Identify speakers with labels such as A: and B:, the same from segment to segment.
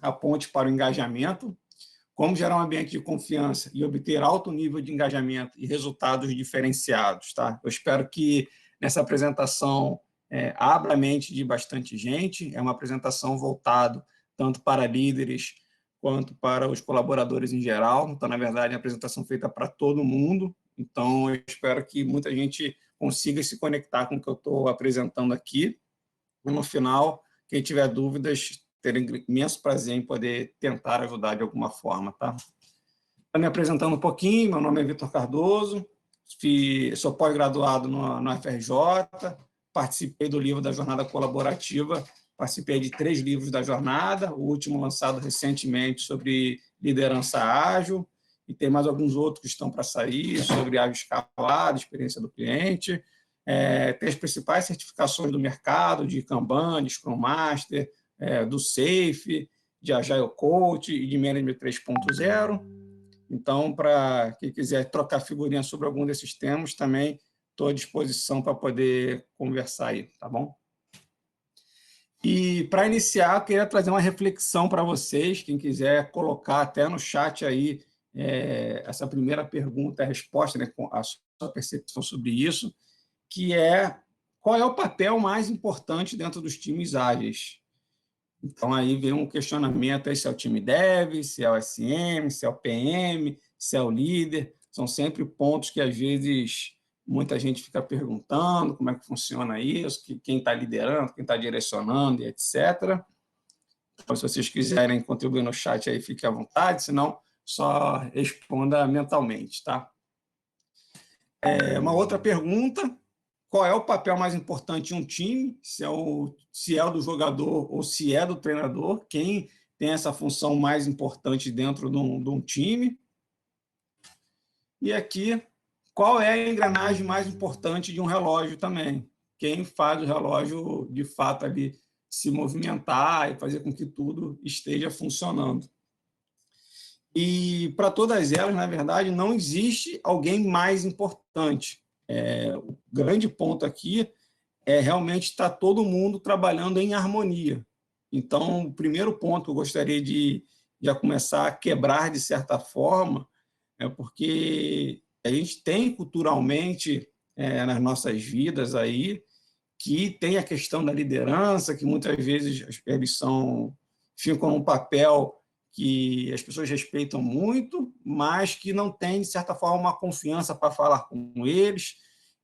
A: a ponte para o engajamento, como gerar um ambiente de confiança e obter alto nível de engajamento e resultados diferenciados. Tá? Eu espero que nessa apresentação abra a mente de bastante gente. É uma apresentação voltada tanto para líderes quanto para os colaboradores em geral. Então, na verdade, é uma apresentação feita para todo mundo. Então, eu espero que muita gente consiga se conectar com o que eu estou apresentando aqui. E, no final, quem tiver dúvidas, terei imenso prazer em poder tentar ajudar de alguma forma. Tá? Me apresentando um pouquinho, meu nome é Vitor Cardoso, sou pós-graduado no FRJ, participei do livro da Jornada Colaborativa, participei de 3 livros da jornada, o último lançado recentemente sobre liderança ágil, e tem mais alguns outros que estão para sair, sobre ágil escalado, experiência do cliente. Tem as principais certificações do mercado, de Kanban, de Scrum Master, do SAFe, de Agile Coach e de Management 3.0. Então, para quem quiser trocar figurinha sobre algum desses temas, também estou à disposição para poder conversar aí, tá bom? E, para iniciar, eu queria trazer uma reflexão para vocês, quem quiser colocar até no chat aí essa primeira pergunta, a resposta, né, com a sua percepção sobre isso, que é qual é o papel mais importante dentro dos times ágeis? Então, aí vem um questionamento se é o time dev, se é o SM, se é o PM, se é o líder. São sempre pontos que, às vezes, muita gente fica perguntando como é que funciona isso, quem está liderando, quem está direcionando, e etc. Então, se vocês quiserem contribuir no chat, aí fique à vontade, senão só responda mentalmente. Tá? Uma outra pergunta: qual é o papel mais importante em um time? Se é o do jogador ou se é do treinador? Quem tem essa função mais importante dentro de um time? E aqui, qual é a engrenagem mais importante de um relógio também? Quem faz o relógio, de fato, ali se movimentar e fazer com que tudo esteja funcionando? E, para todas elas, na verdade, não existe alguém mais importante. O grande ponto aqui é realmente estar todo mundo trabalhando em harmonia. Então, o primeiro ponto que eu gostaria de já começar a quebrar, de certa forma, é porque a gente tem culturalmente nas nossas vidas aí que tem a questão da liderança, que muitas vezes eles ficam num papel que as pessoas respeitam muito, mas que não tem, de certa forma, uma confiança para falar com eles,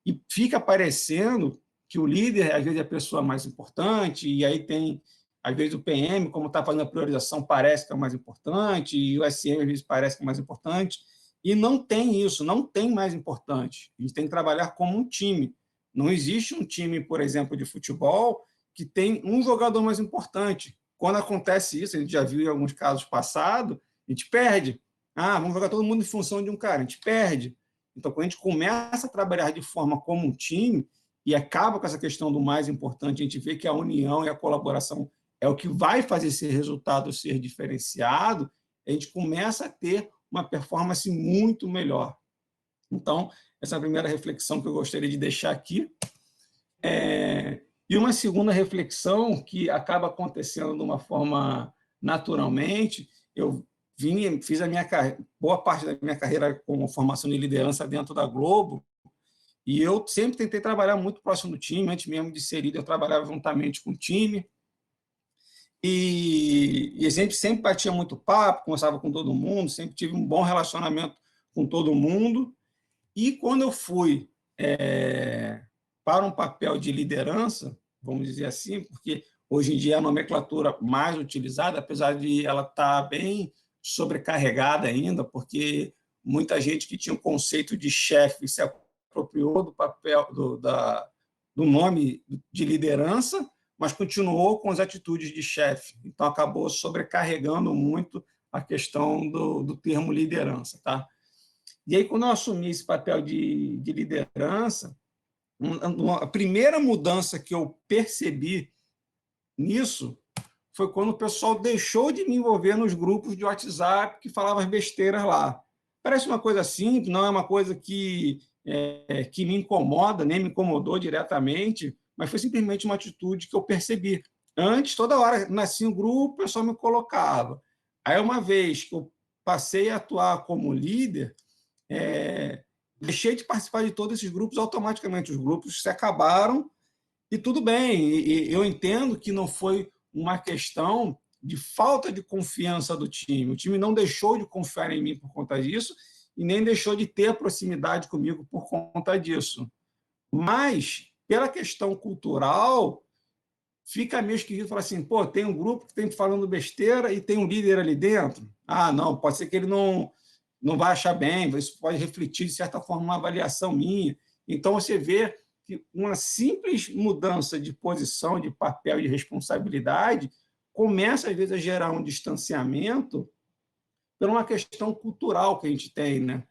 A: e fica parecendo que o líder, às vezes, é a pessoa mais importante, e aí tem, às vezes, o PM, como está fazendo a priorização, parece que é o mais importante, e o SM, às vezes, parece que é o mais importante, e não tem isso, não tem mais importante. A gente tem que trabalhar como um time. Não existe um time, por exemplo, de futebol que tem um jogador mais importante. Quando acontece isso, a gente já viu em alguns casos passados, a gente perde. Vamos jogar todo mundo em função de um cara, a gente perde. Então, quando a gente começa a trabalhar de forma como um time e acaba com essa questão do mais importante, a gente vê que a união e a colaboração é o que vai fazer esse resultado ser diferenciado, a gente começa a ter uma performance muito melhor. Então, essa é a primeira reflexão que eu gostaria de deixar aqui. E uma segunda reflexão que acaba acontecendo de uma forma naturalmente, eu fiz boa parte da minha carreira com formação de liderança dentro da Globo, e eu sempre tentei trabalhar muito próximo do time. Antes mesmo de ser líder, eu trabalhava juntamente com o time, e a gente sempre batia muito papo, conversava com todo mundo, sempre tive um bom relacionamento com todo mundo. E quando eu fui para um papel de liderança, vamos dizer assim, porque hoje em dia é a nomenclatura mais utilizada, apesar de ela estar bem sobrecarregada ainda, porque muita gente que tinha o conceito de chefe se apropriou do papel do nome de liderança, mas continuou com as atitudes de chefe. Então, acabou sobrecarregando muito a questão do termo liderança. Tá? E aí, quando eu assumi esse papel de liderança, a primeira mudança que eu percebi nisso foi quando o pessoal deixou de me envolver nos grupos de WhatsApp que falavam as besteiras lá. Parece uma coisa simples, não é uma coisa que me incomoda, nem me incomodou diretamente, mas foi simplesmente uma atitude que eu percebi. Antes, toda hora, nascia um grupo, o pessoal me colocava. Aí, uma vez que eu passei a atuar como líder, deixei de participar de todos esses grupos automaticamente. Os grupos se acabaram e tudo bem. E eu entendo que não foi uma questão de falta de confiança do time. O time não deixou de confiar em mim por conta disso e nem deixou de ter proximidade comigo por conta disso. Mas, pela questão cultural, fica meio esquisito falar assim, pô, tem um grupo que tem falando besteira e tem um líder ali dentro. Ah, não, pode ser que ele não vai achar bem, isso pode refletir, de certa forma, uma avaliação minha. Então, você vê que uma simples mudança de posição, de papel e de responsabilidade começa, às vezes, a gerar um distanciamento por uma questão cultural que a gente tem, né?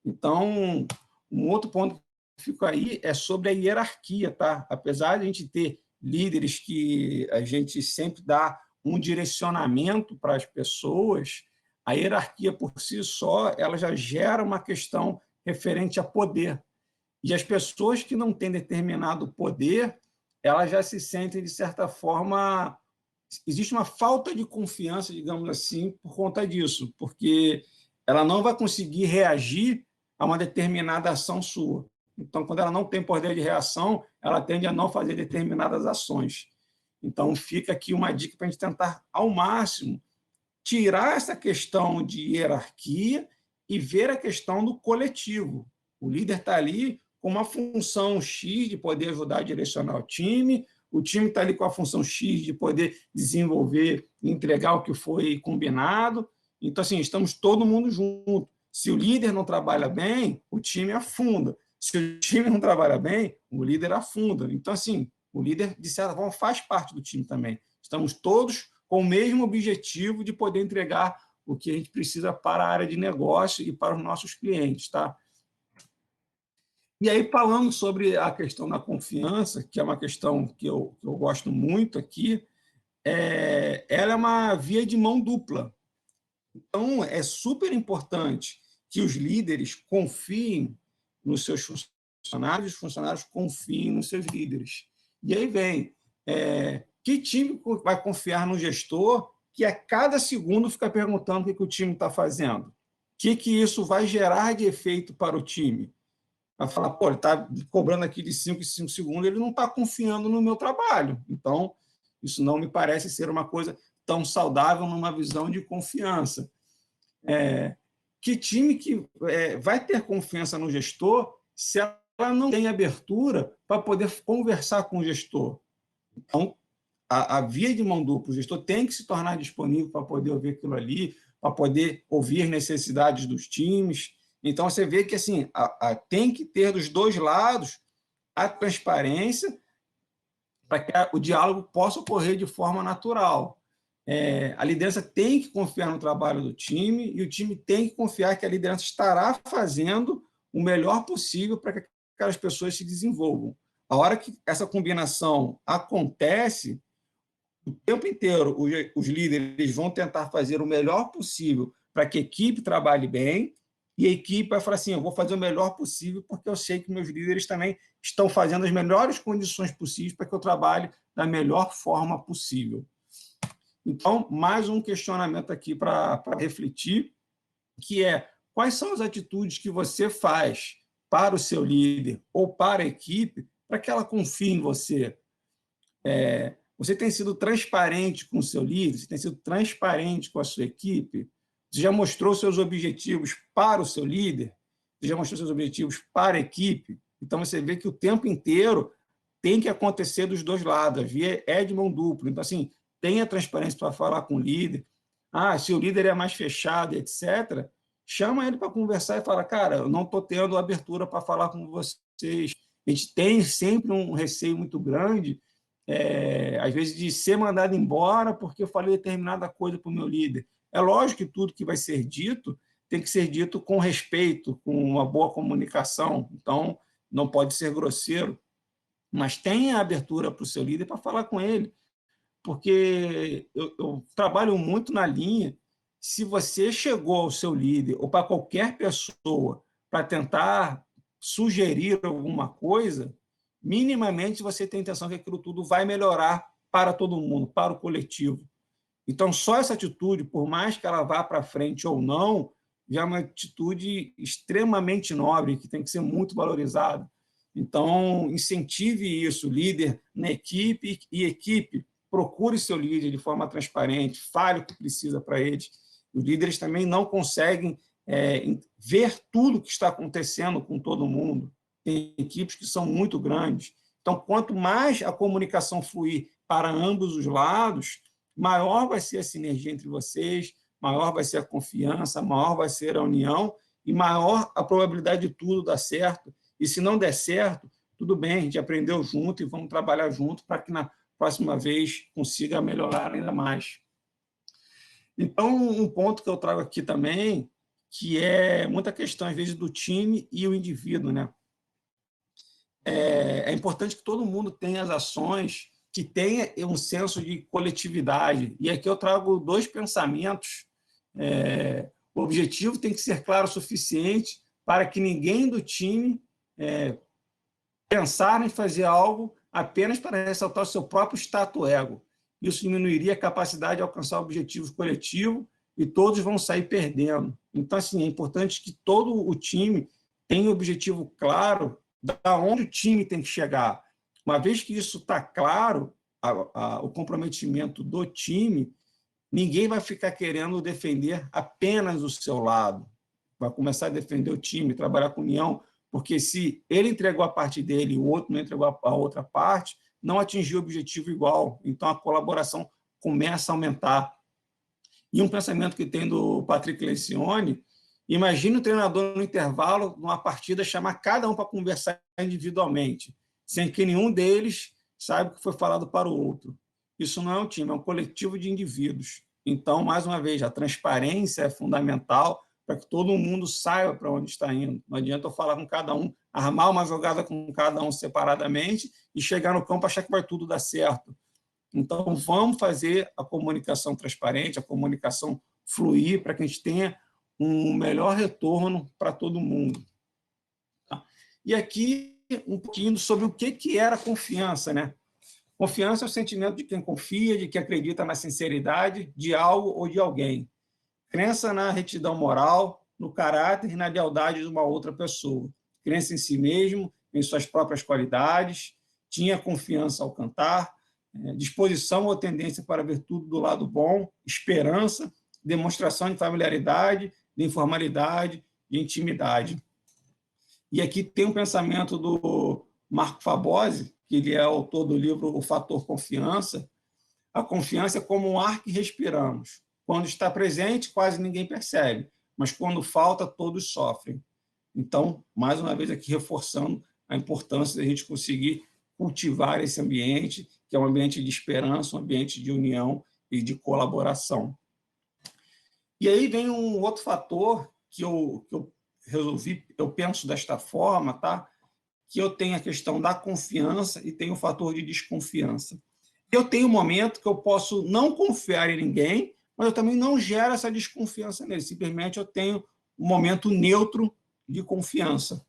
A: Então, um outro ponto que fica aí é sobre a hierarquia, tá? Apesar de a gente ter líderes que a gente sempre dá um direcionamento para as pessoas, a hierarquia por si só, ela já gera uma questão referente a poder. E as pessoas que não têm determinado poder, elas já se sentem, de certa forma, existe uma falta de confiança, digamos assim, por conta disso, porque ela não vai conseguir reagir a uma determinada ação sua. Então, quando ela não tem poder de reação, ela tende a não fazer determinadas ações. Então, fica aqui uma dica para a gente tentar, ao máximo, tirar essa questão de hierarquia e ver a questão do coletivo. O líder está ali com uma função X de poder ajudar a direcionar o time está ali com a função X de poder desenvolver e entregar o que foi combinado. Então, assim, estamos todo mundo junto. Se o líder não trabalha bem, o time afunda. Se o time não trabalha bem, o líder afunda. Então, assim, o líder, de certa forma, faz parte do time também. Estamos todos com o mesmo objetivo de poder entregar o que a gente precisa para a área de negócio e para os nossos clientes, tá? E aí, falando sobre a questão da confiança, que é uma questão que eu gosto muito aqui, ela é uma via de mão dupla. Então, é super importante que os líderes confiem nos seus funcionários, os funcionários confiem nos seus líderes. E aí vem, que time vai confiar no gestor que a cada segundo fica perguntando o que o time está fazendo? O que isso vai gerar de efeito para o time? Vai falar, pô, ele está cobrando aqui de 5 em 5 segundos, ele não está confiando no meu trabalho. Então, isso não me parece ser uma coisa tão saudável numa visão de confiança. Que time que vai ter confiança no gestor se ela não tem abertura para poder conversar com o gestor? Então, a via de mão dupla, o gestor tem que se tornar disponível para poder ouvir aquilo ali, para poder ouvir as necessidades dos times. Então, você vê que assim, tem que ter dos dois lados a transparência para que o diálogo possa ocorrer de forma natural. A liderança tem que confiar no trabalho do time e o time tem que confiar que a liderança estará fazendo o melhor possível para que aquelas pessoas se desenvolvam. A hora que essa combinação acontece, o tempo inteiro os líderes vão tentar fazer o melhor possível para que a equipe trabalhe bem e a equipe vai falar assim, eu vou fazer o melhor possível porque eu sei que meus líderes também estão fazendo as melhores condições possíveis para que eu trabalhe da melhor forma possível. Então, mais um questionamento aqui para refletir, que é quais são as atitudes que você faz para o seu líder ou para a equipe para que ela confie em você? Você tem sido transparente com o seu líder? Você tem sido transparente com a sua equipe? Você já mostrou seus objetivos para o seu líder? Você já mostrou seus objetivos para a equipe? Então, você vê que o tempo inteiro tem que acontecer dos dois lados. A via é de mão dupla. Então, assim, tenha transparência para falar com o líder. Se o líder é mais fechado, etc., chama ele para conversar e fala, cara, eu não estou tendo abertura para falar com vocês. A gente tem sempre um receio muito grande, às vezes, de ser mandado embora porque eu falei determinada coisa para o meu líder. É lógico que tudo que vai ser dito tem que ser dito com respeito, com uma boa comunicação. Então, não pode ser grosseiro, mas tenha abertura para o seu líder para falar com ele, porque eu trabalho muito na linha, se você chegou ao seu líder ou para qualquer pessoa para tentar sugerir alguma coisa, minimamente você tem a intenção que aquilo tudo vai melhorar para todo mundo, para o coletivo. Então, só essa atitude, por mais que ela vá para frente ou não, já é uma atitude extremamente nobre, que tem que ser muito valorizada. Então, incentive isso, líder na equipe, e equipe, procure seu líder de forma transparente, fale o que precisa para eles. Os líderes também não conseguem ver tudo o que está acontecendo com todo mundo. Tem equipes que são muito grandes. Então, quanto mais a comunicação fluir para ambos os lados, maior vai ser a sinergia entre vocês, maior vai ser a confiança, maior vai ser a união e maior a probabilidade de tudo dar certo. E se não der certo, tudo bem, a gente aprendeu junto e vamos trabalhar junto para que na próxima vez consiga melhorar ainda mais. Então, um ponto que eu trago aqui também, que é muita questão, às vezes, do time e o indivíduo, né? É importante que todo mundo tenha as ações, que tenha um senso de coletividade. E aqui eu trago dois pensamentos. O objetivo tem que ser claro o suficiente para que ninguém do time pensar em fazer algo apenas para ressaltar o seu próprio status ego. Isso diminuiria a capacidade de alcançar objetivos coletivos e todos vão sair perdendo. Então, assim, é importante que todo o time tenha um objetivo claro da onde o time tem que chegar. Uma vez que isso está claro, o comprometimento do time, ninguém vai ficar querendo defender apenas o seu lado. Vai começar a defender o time, trabalhar com união, porque se ele entregou a parte dele e o outro não entregou a outra parte, não atingiu o objetivo igual. Então, a colaboração começa a aumentar. E um pensamento que tem do Patrick Lencioni, imagine o treinador no intervalo, numa partida, chamar cada um para conversar individualmente, sem que nenhum deles saiba o que foi falado para o outro. Isso não é um time, é um coletivo de indivíduos. Então, mais uma vez, a transparência é fundamental para que todo mundo saiba para onde está indo. Não adianta eu falar com cada um, armar uma jogada com cada um separadamente e chegar no campo e achar que vai tudo dar certo. Então, vamos fazer a comunicação transparente, a comunicação fluir, para que a gente tenha um melhor retorno para todo mundo. E aqui, um pouquinho sobre o que era confiança, né? Confiança é o sentimento de quem confia, de quem acredita na sinceridade de algo ou de alguém. Crença na retidão moral, no caráter e na lealdade de uma outra pessoa. Crença em si mesmo, em suas próprias qualidades, tinha confiança ao cantar, disposição ou tendência para ver tudo do lado bom, esperança, demonstração de familiaridade, de informalidade, de intimidade. E aqui tem um pensamento do Marco Fabosi, que ele é autor do livro O Fator Confiança. A confiança é como um ar que respiramos. Quando está presente, quase ninguém percebe, mas quando falta, todos sofrem. Então, mais uma vez aqui reforçando a importância da gente conseguir cultivar esse ambiente, que é um ambiente de esperança, um ambiente de união e de colaboração. E aí vem um outro fator que eu resolvi, eu penso desta forma, tá? Que eu tenho a questão da confiança e tenho o fator de desconfiança. Eu tenho um momento que eu posso não confiar em ninguém, mas eu também não gero essa desconfiança nele. Simplesmente eu tenho um momento neutro de confiança.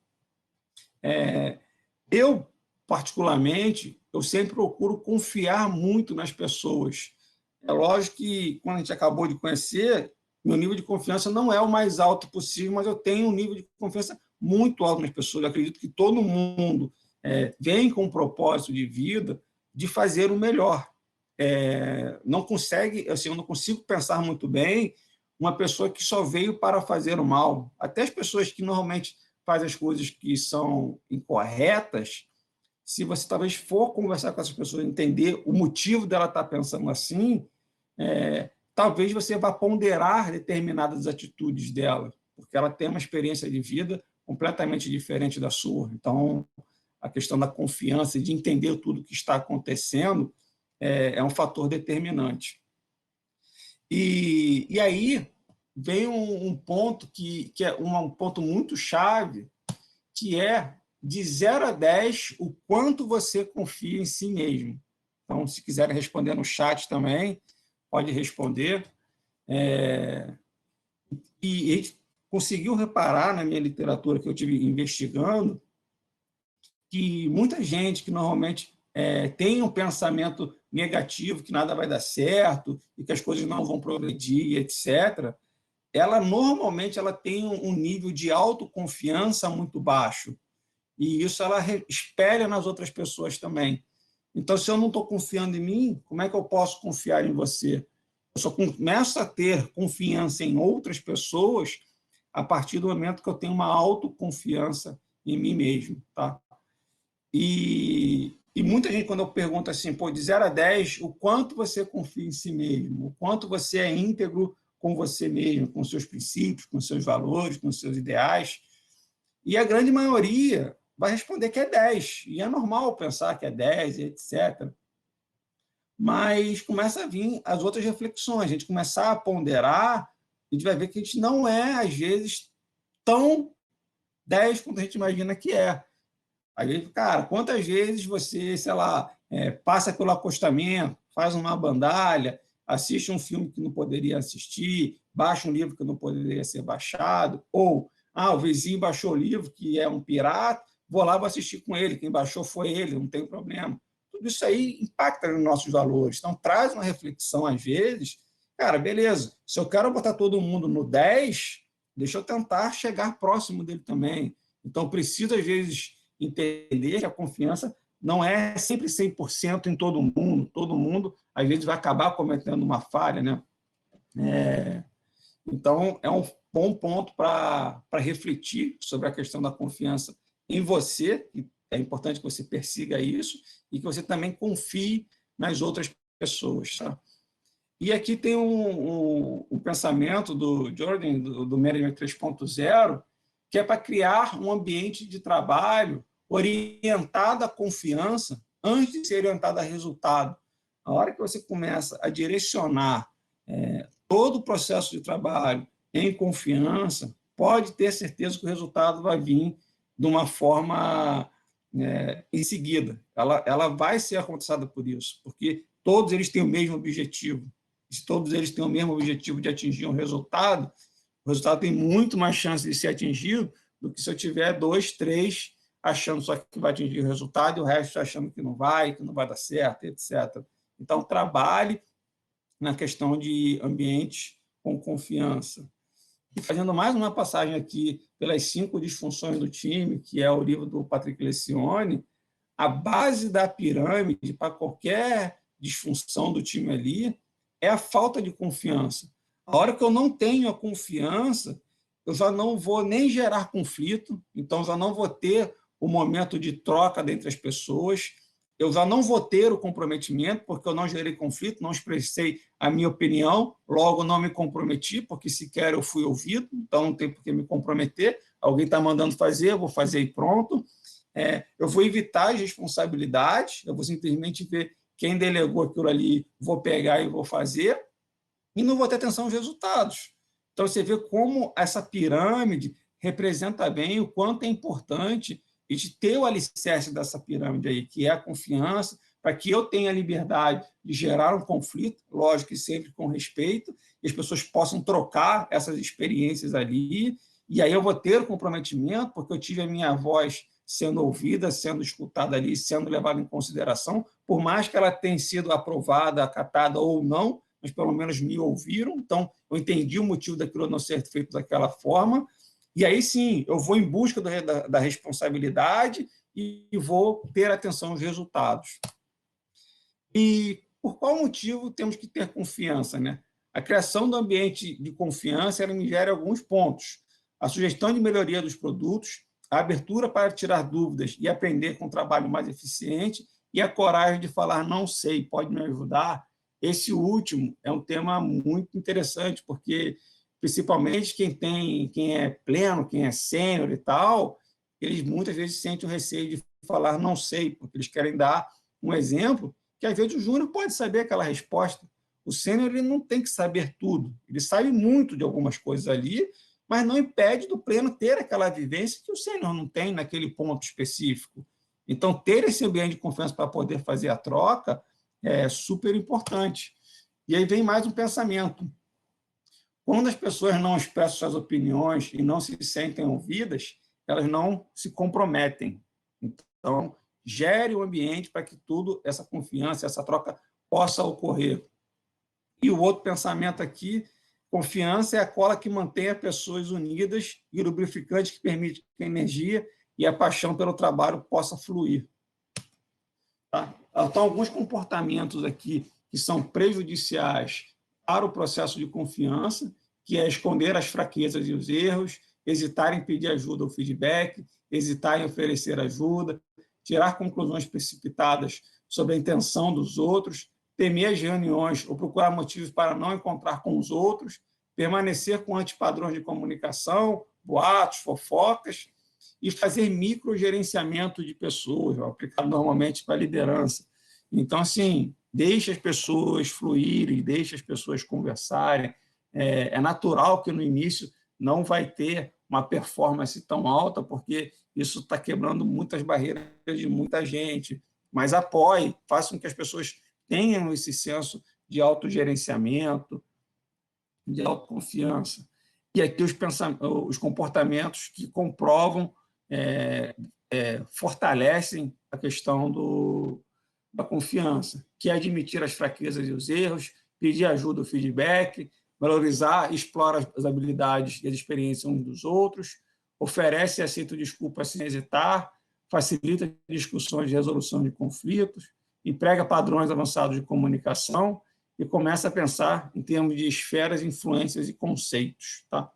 A: Eu, particularmente, eu sempre procuro confiar muito nas pessoas. É lógico que, quando a gente acabou de conhecer, meu nível de confiança não é o mais alto possível, mas eu tenho um nível de confiança muito alto nas pessoas. Eu acredito que todo mundo vem com um propósito de vida de fazer o melhor. Não consegue, assim, eu não consigo pensar muito bem uma pessoa que só veio para fazer o mal. Até as pessoas que normalmente fazem as coisas que são incorretas, se você talvez for conversar com essas pessoas, entender o motivo dela estar pensando assim, talvez você vá ponderar determinadas atitudes dela, porque ela tem uma experiência de vida completamente diferente da sua. Então, a questão da confiança e de entender tudo o que está acontecendo é um fator determinante. E aí vem um ponto que é um ponto muito chave, que é de 0 a 10 o quanto você confia em si mesmo. Então, se quiserem responder no chat também, pode responder. E a gente conseguiu reparar na minha literatura que eu tive investigando que muita gente que normalmente tem um pensamento negativo, que nada vai dar certo, e que as coisas não vão progredir, etc., ela normalmente ela tem um nível de autoconfiança muito baixo, e isso ela espelha nas outras pessoas também. Então, se eu não estou confiando em mim, como é que eu posso confiar em você? Eu só começo a ter confiança em outras pessoas a partir do momento que eu tenho uma autoconfiança em mim mesmo. Tá? E muita gente, quando eu pergunto assim, pô, de 0 a 10, o quanto você confia em si mesmo, o quanto você é íntegro com você mesmo, com seus princípios, com seus valores, com seus ideais, e a grande maioria vai responder que é 10, e é normal pensar que é 10, etc. Mas começa a vir as outras reflexões, a gente começar a ponderar, a gente vai ver que a gente não é, às vezes, tão 10 quanto a gente imagina que é. Às vezes, cara, quantas vezes você, sei lá, passa pelo acostamento, faz uma bandalha, assiste um filme que não poderia assistir, baixa um livro que não poderia ser baixado, ou, o vizinho baixou o livro, que é um pirata, vou lá, vou assistir com ele, quem baixou foi ele, não tem problema. Tudo isso aí impacta nos nossos valores. Então, traz uma reflexão, às vezes, cara, beleza, se eu quero botar todo mundo no 10, deixa eu tentar chegar próximo dele também. Então, preciso, às vezes, entender que a confiança não é sempre 100% em todo mundo, às vezes, vai acabar cometendo uma falha, né? Então, é um bom ponto para refletir sobre a questão da confiança em você, e é importante que você persiga isso, e que você também confie nas outras pessoas. Tá? E aqui tem um pensamento do Jordan, do Management 3.0, que é para criar um ambiente de trabalho orientado à confiança antes de ser orientado a resultado. A hora que você começa a direcionar todo o processo de trabalho em confiança, pode ter certeza que o resultado vai vir de uma forma em seguida. Ela vai ser alcançada por isso, porque todos eles têm o mesmo objetivo. Se todos eles têm o mesmo objetivo de atingir um resultado, o resultado tem muito mais chance de ser atingido do que se eu tiver 2, 3 achando só que vai atingir o resultado e o resto achando que não vai dar certo, etc. Então, trabalhe na questão de ambiente com confiança. E fazendo mais uma passagem aqui pelas 5 disfunções do time, que é o livro do Patrick Lencioni, a base da pirâmide para qualquer disfunção do time ali é a falta de confiança. A hora que eu não tenho a confiança, eu já não vou nem gerar conflito, então já não vou ter o momento de troca entre as pessoas, eu já não vou ter o comprometimento, porque eu não gerei conflito, não expressei a minha opinião, logo não me comprometi, porque sequer eu fui ouvido, então não tem por que me comprometer, alguém está mandando fazer, eu vou fazer e pronto. Eu vou evitar as responsabilidades, eu vou simplesmente ver quem delegou aquilo ali, vou pegar e vou fazer, e não vou ter atenção aos resultados. Então, você vê como essa pirâmide representa bem o quanto é importante a gente ter o alicerce dessa pirâmide aí, que é a confiança, para que eu tenha a liberdade de gerar um conflito, lógico que sempre com respeito, e as pessoas possam trocar essas experiências ali, e aí eu vou ter o comprometimento, porque eu tive a minha voz sendo ouvida, sendo escutada ali, sendo levada em consideração, por mais que ela tenha sido aprovada, acatada ou não, mas pelo menos me ouviram, então eu entendi o motivo daquilo não ser feito daquela forma, e aí sim, eu vou em busca da responsabilidade e vou ter atenção aos resultados. E por qual motivo temos que ter confiança? Né? A criação do ambiente de confiança ela me gera alguns pontos. A sugestão de melhoria dos produtos, a abertura para tirar dúvidas e aprender com um trabalho mais eficiente e a coragem de falar não sei, pode me ajudar. Esse último é um tema muito interessante, porque principalmente quem é pleno, quem é sênior e tal, eles muitas vezes sentem o receio de falar não sei, porque eles querem dar um exemplo que às vezes o júnior pode saber aquela resposta. O sênior ele não tem que saber tudo, ele sabe muito de algumas coisas ali, mas não impede do pleno ter aquela vivência que o sênior não tem naquele ponto específico. Então, ter esse ambiente de confiança para poder fazer a troca é super importante. E aí vem mais um pensamento. Quando as pessoas não expressam suas opiniões e não se sentem ouvidas, elas não se comprometem. Então, gere o ambiente para que tudo, essa confiança, essa troca possa ocorrer. E o outro pensamento aqui, confiança é a cola que mantém as pessoas unidas e o lubrificante que permite que a energia e a paixão pelo trabalho possa fluir. Tá? Então, alguns comportamentos aqui que são prejudiciais para o processo de confiança, que é esconder as fraquezas e os erros, hesitar em pedir ajuda ou feedback, hesitar em oferecer ajuda, tirar conclusões precipitadas sobre a intenção dos outros, temer as reuniões ou procurar motivos para não encontrar com os outros, permanecer com antipadrões de comunicação, boatos, fofocas, e fazer microgerenciamento de pessoas, aplicado normalmente para a liderança. Então, assim, deixe as pessoas fluírem, deixe as pessoas conversarem. É natural que no início não vai ter uma performance tão alta, porque isso está quebrando muitas barreiras de muita gente, mas apoie, faça com que as pessoas tenham esse senso de autogerenciamento, de autoconfiança. E aqui os comportamentos que comprovam, fortalecem a questão da confiança, que é admitir as fraquezas e os erros, pedir ajuda ou feedback, valorizar e explora as habilidades e as experiências uns dos outros, oferece e aceita desculpas sem hesitar, facilita discussões de resolução de conflitos, emprega padrões avançados de comunicação e começa a pensar em termos de esferas, influências e conceitos. Tá?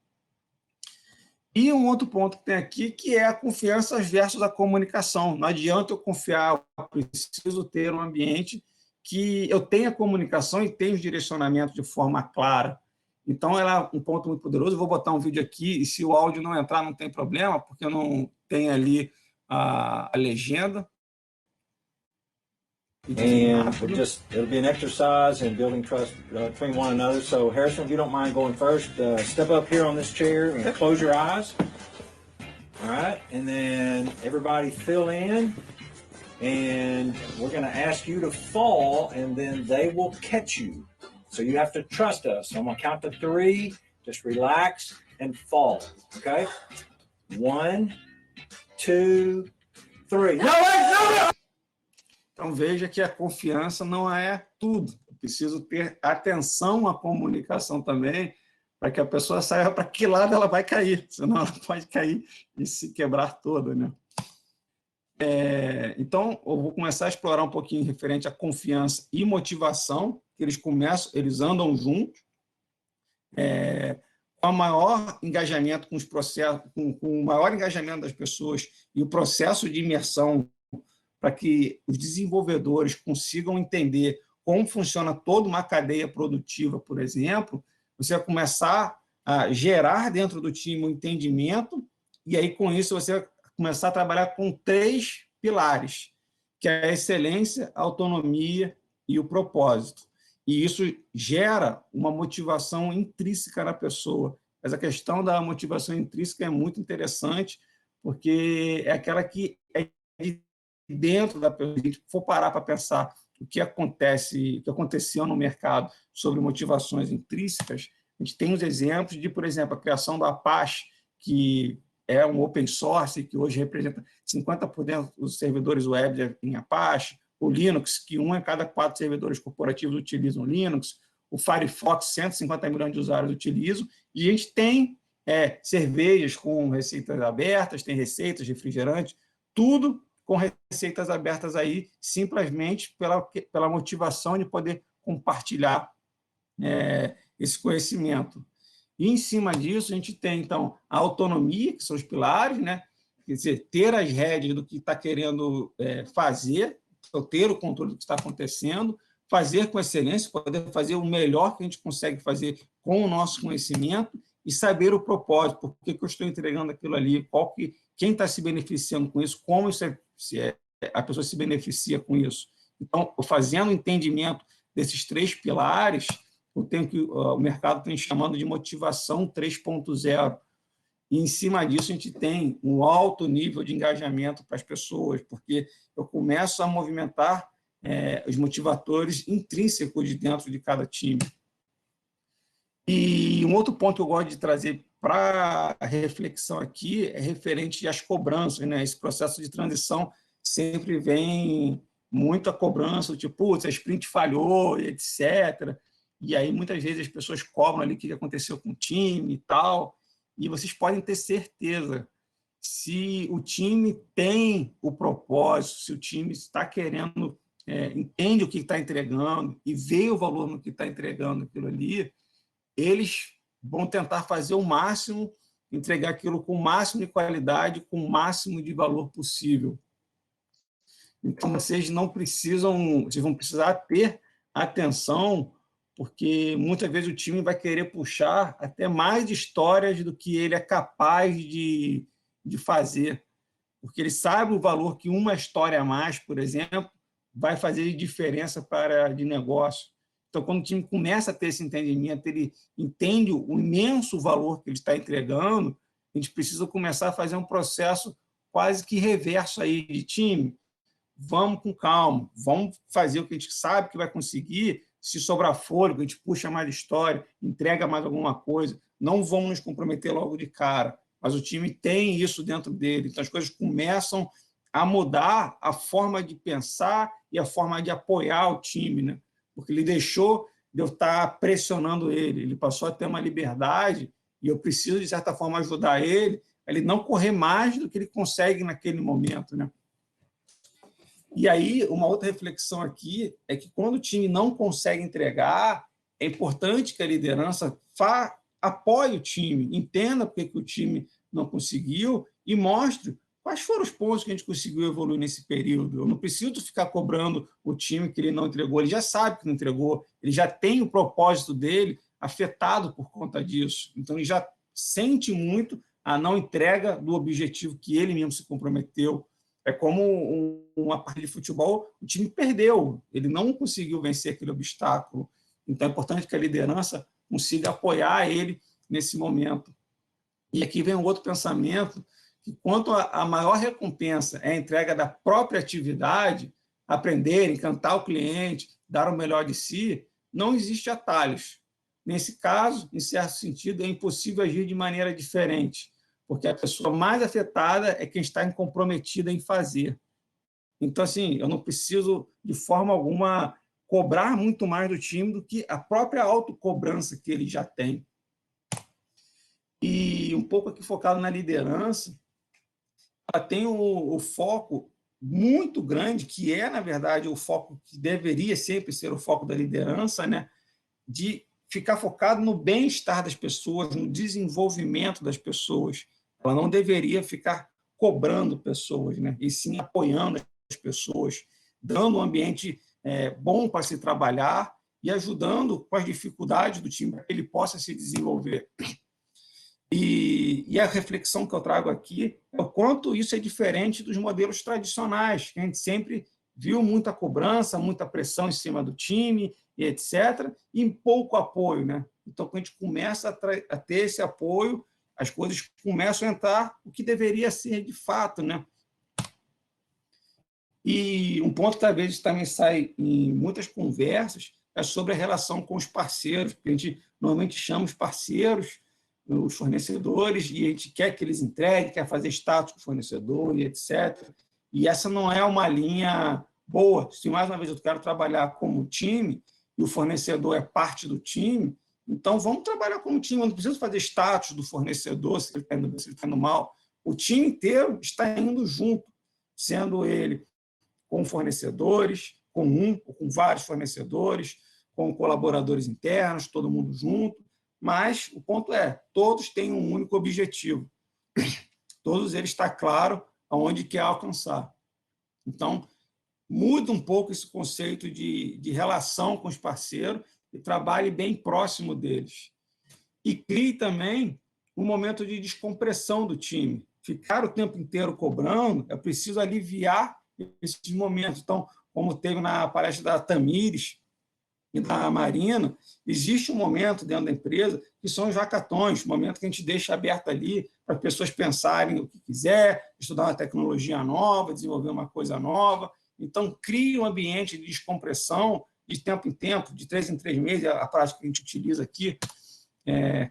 A: E um outro ponto que tem aqui, que é a confiança versus a comunicação. Não adianta eu confiar, eu preciso ter um ambiente que eu tenha comunicação e tenha os direcionamentos de forma clara. Então, ela é um ponto muito poderoso. Eu vou botar um vídeo aqui, e se o áudio não entrar, não tem problema, porque eu não tenho ali a legenda.
B: And it'll be an exercise in building trust between one another. So Harrison, if you don't mind going first, step up here on this chair and close your eyes. All right, and then everybody fill in, and we're going to ask you to fall, and then they will catch you. So you have to trust us. So I'm going to count to 3, just relax and fall, okay? 1, 2, 3. No!
A: Então, veja que a confiança não é tudo. Eu preciso ter atenção à comunicação também, para que a pessoa saiba para que lado ela vai cair, senão ela pode cair e se quebrar toda. Né? Então, eu vou começar a explorar um pouquinho referente à confiança e motivação, que eles andam juntos, com o maior engajamento com os processos, com o maior engajamento das pessoas e o processo de imersão para que os desenvolvedores consigam entender como funciona toda uma cadeia produtiva, por exemplo, você vai começar a gerar dentro do time um entendimento, e aí, com isso, você vai começar a trabalhar com 3 pilares, que é a excelência, a autonomia e o propósito. E isso gera uma motivação intrínseca na pessoa. Essa questão da motivação intrínseca é muito interessante, porque é aquela que é dentro da pessoa. Se a gente for parar para pensar o que aconteceu no mercado sobre motivações intrínsecas, a gente tem os exemplos de, por exemplo, a criação do Apache, que é um open source, que hoje representa 50% dos servidores web em Apache, o Linux, que 1 em cada 4 servidores corporativos utilizam Linux, o Firefox, 150 milhões de usuários utilizam, e a gente tem cervejas com receitas abertas, tem receitas, refrigerantes, tudo com receitas abertas aí, simplesmente pela motivação de poder compartilhar esse conhecimento. E, em cima disso, a gente tem, então, a autonomia, que são os pilares, né? Quer dizer, ter as rédeas do que está querendo fazer, ter o controle do que está acontecendo, fazer com excelência, poder fazer o melhor que a gente consegue fazer com o nosso conhecimento e saber o propósito, por que eu estou entregando aquilo ali, quem está se beneficiando com isso, como a pessoa se beneficia com isso. Então, fazendo o entendimento desses 3 pilares, o mercado tem chamando de motivação 3.0. E, em cima disso, a gente tem um alto nível de engajamento para as pessoas, porque eu começo a movimentar os motivadores intrínsecos de dentro de cada time. E um outro ponto que eu gosto de trazer para a reflexão aqui é referente às cobranças, né? Esse processo de transição sempre vem muita cobrança, tipo, putz, a sprint falhou, etc. E aí, muitas vezes, as pessoas cobram ali o que aconteceu com o time e tal, e vocês podem ter certeza, se o time tem o propósito, se o time está querendo, entende o que está entregando e vê o valor no que está entregando aquilo ali, eles vão tentar fazer o máximo, entregar aquilo com o máximo de qualidade, com o máximo de valor possível. Então, vocês não precisam, vocês vão precisar ter atenção, porque muitas vezes o time vai querer puxar até mais histórias do que ele é capaz de fazer, porque ele sabe o valor que uma história a mais, por exemplo, vai fazer de diferença para de negócio. Então, quando o time começa a ter esse entendimento, ele entende o imenso valor que ele está entregando, a gente precisa começar a fazer um processo quase que reverso aí de time. Vamos com calma, vamos fazer o que a gente sabe que vai conseguir, se sobrar fôlego, a gente puxa mais história, entrega mais alguma coisa, não vamos nos comprometer logo de cara, mas o time tem isso dentro dele, então as coisas começam a mudar a forma de pensar e a forma de apoiar o time, né? Porque ele deixou de eu estar pressionando ele passou a ter uma liberdade e eu preciso, de certa forma, ajudar ele a ele não correr mais do que ele consegue naquele momento, né? E aí, uma outra reflexão aqui é que quando o time não consegue entregar, é importante que a liderança apoie o time, entenda por que o time não conseguiu e mostre quais foram os pontos que a gente conseguiu evoluir nesse período. Eu não preciso ficar cobrando o time que ele não entregou, ele já sabe que não entregou, ele já tem o propósito dele afetado por conta disso. Então, ele já sente muito a não entrega do objetivo que ele mesmo se comprometeu. É como uma partida de futebol, o time perdeu, ele não conseguiu vencer aquele obstáculo. Então, é importante que a liderança consiga apoiar ele nesse momento. E aqui vem um outro pensamento, que quanto a maior recompensa é a entrega da própria atividade, aprender, encantar o cliente, dar o melhor de si, não existe atalhos. Nesse caso, em certo sentido, é impossível agir de maneira diferente, porque a pessoa mais afetada é quem está comprometida em fazer. Então, assim, eu não preciso, de forma alguma, cobrar muito mais do time do que a própria autocobrança que ele já tem. E um pouco aqui focado na liderança, ela tem o foco muito grande, que é, na verdade, o foco que deveria sempre ser o foco da liderança, né? De ficar focado no bem-estar das pessoas, no desenvolvimento das pessoas. Ela não deveria ficar cobrando pessoas, né? E sim apoiando as pessoas, dando um ambiente bom para se trabalhar e ajudando com as dificuldades do time para que ele possa se desenvolver. E a reflexão que eu trago aqui é o quanto isso é diferente dos modelos tradicionais, que a gente sempre viu muita cobrança, muita pressão em cima do time, e etc., e pouco apoio, né? Então, quando a gente começa a ter esse apoio, as coisas começam a entrar o que deveria ser de fato, né? E um ponto que talvez também sai em muitas conversas é sobre a relação com os parceiros, que a gente normalmente chama os parceiros, os fornecedores, e a gente quer que eles entreguem, quer fazer status com o fornecedor, e etc. E essa não é uma linha boa. Se, mais uma vez, eu quero trabalhar como time, e o fornecedor é parte do time, então vamos trabalhar como time. Eu não preciso fazer status do fornecedor, se ele está indo mal. O time inteiro está indo junto, sendo ele com fornecedores, com um ou com vários fornecedores, com colaboradores internos, todo mundo junto, mas o ponto é, todos têm um único objetivo. Todos eles estão claro aonde quer alcançar. Então, muda um pouco esse conceito de relação com os parceiros e trabalhe bem próximo deles. E crie também um momento de descompressão do time. Ficar o tempo inteiro cobrando, é preciso aliviar esses momentos. Então, como teve na palestra da Tamires e da Marina, existe um momento dentro da empresa que são os hackathons, momento que a gente deixa aberto ali para as pessoas pensarem o que quiser, estudar uma tecnologia nova, desenvolver uma coisa nova. Então, crie um ambiente de descompressão de tempo em tempo, de 3 em 3 meses, a prática que a gente utiliza aqui.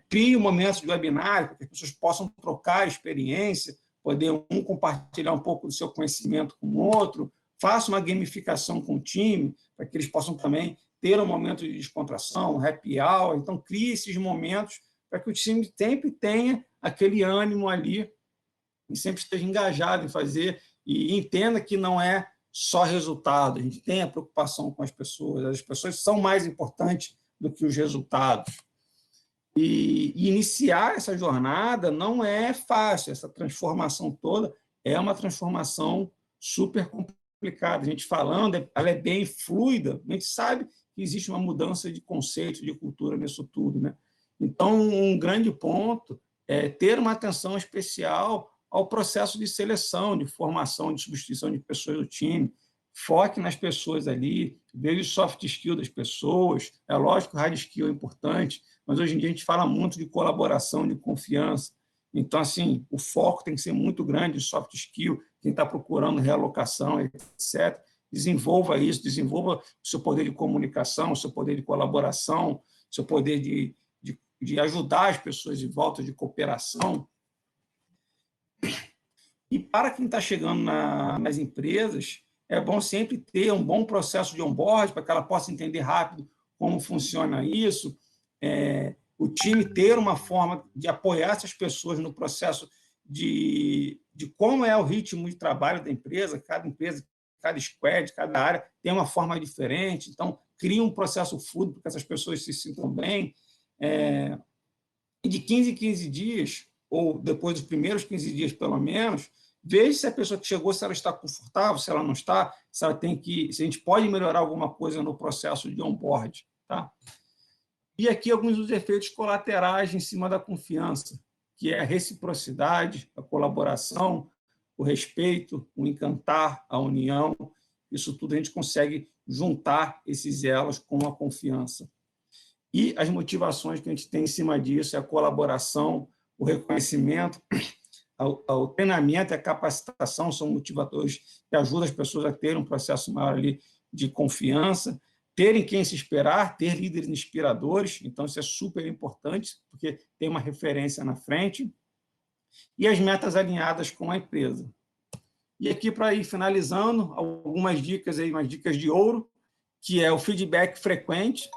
A: Crie momentos de webinar para que as pessoas possam trocar experiência, poder um compartilhar um pouco do seu conhecimento com o outro, faça uma gamificação com o time, para que eles possam também ter um momento de descontração, um happy hour. Então, crie esses momentos para que o time sempre tenha aquele ânimo ali e sempre esteja engajado em fazer e entenda que não é só resultado, a gente tem a preocupação com as pessoas são mais importantes do que os resultados. E iniciar essa jornada não é fácil, essa transformação toda é uma transformação super complicada. A gente falando, ela é bem fluida, a gente sabe que existe uma mudança de conceito, de cultura nisso tudo, né? Então, um grande ponto é ter uma atenção especial ao processo de seleção, de formação, de substituição de pessoas do time. Foque nas pessoas ali, veja o soft skill das pessoas. É lógico que o hard skill é importante, mas hoje em dia a gente fala muito de colaboração, de confiança. Então, assim, o foco tem que ser muito grande em soft skill, quem está procurando realocação, etc. Desenvolva isso, desenvolva o seu poder de comunicação, o seu poder de colaboração, o seu poder de ajudar as pessoas de volta, de cooperação. E para quem está chegando nas empresas, é bom sempre ter um bom processo de onboard, para que ela possa entender rápido como funciona isso, o time ter uma forma de apoiar essas pessoas no processo de como é o ritmo de trabalho da empresa, cada squad, cada área tem uma forma diferente, então cria um processo fluido para que essas pessoas se sintam bem, e de 15 em 15 dias, ou depois dos primeiros 15 dias, pelo menos, veja se a pessoa que chegou, se ela está confortável, se ela não está, se ela tem que, se a gente pode melhorar alguma coisa no processo de onboard. Tá? E aqui alguns dos efeitos colaterais em cima da confiança, que é a reciprocidade, a colaboração, o respeito, o encantar, a união. Isso tudo a gente consegue juntar esses elos com a confiança. E as motivações que a gente tem em cima disso é a colaboração, o reconhecimento, o treinamento e a capacitação são motivadores que ajudam as pessoas a terem um processo maior ali de confiança, terem quem se esperar, ter líderes inspiradores, então isso é super importante, porque tem uma referência na frente, e as metas alinhadas com a empresa. E aqui, para ir finalizando, algumas dicas aí, umas dicas de ouro, que é o feedback frequente,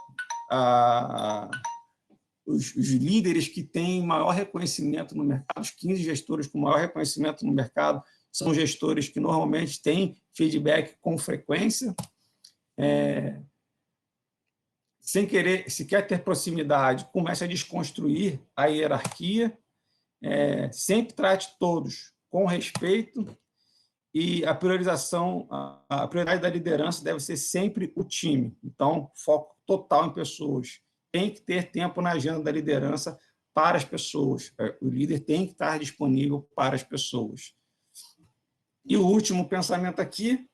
A: os líderes que têm maior reconhecimento no mercado, os 15 gestores com maior reconhecimento no mercado, são gestores que normalmente têm feedback com frequência. Sem querer, se quer ter proximidade, comece a desconstruir a hierarquia, sempre trate todos com respeito, e a priorização, a prioridade da liderança deve ser sempre o time. Então, foco total em pessoas. Tem que ter tempo na agenda da liderança para as pessoas. O líder tem que estar disponível para as pessoas. E o último pensamento aqui,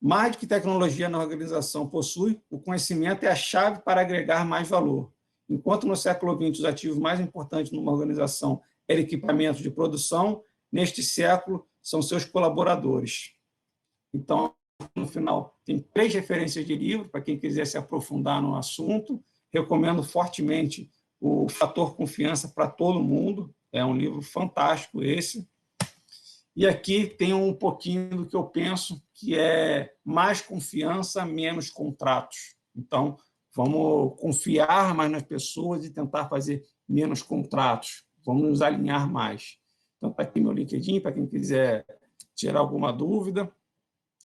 A: mais do que tecnologia na organização possui, o conhecimento é a chave para agregar mais valor. Enquanto no século XX os ativos mais importantes numa organização era equipamento de produção, neste século são seus colaboradores. Então, no final, tem 3 referências de livro, para quem quiser se aprofundar no assunto. Recomendo fortemente o Fator Confiança para todo mundo, é um livro fantástico esse. E aqui tem um pouquinho do que eu penso, que é mais confiança, menos contratos. Então, vamos confiar mais nas pessoas e tentar fazer menos contratos. Vamos nos alinhar mais. Então, está aqui meu LinkedIn, para quem quiser tirar alguma dúvida.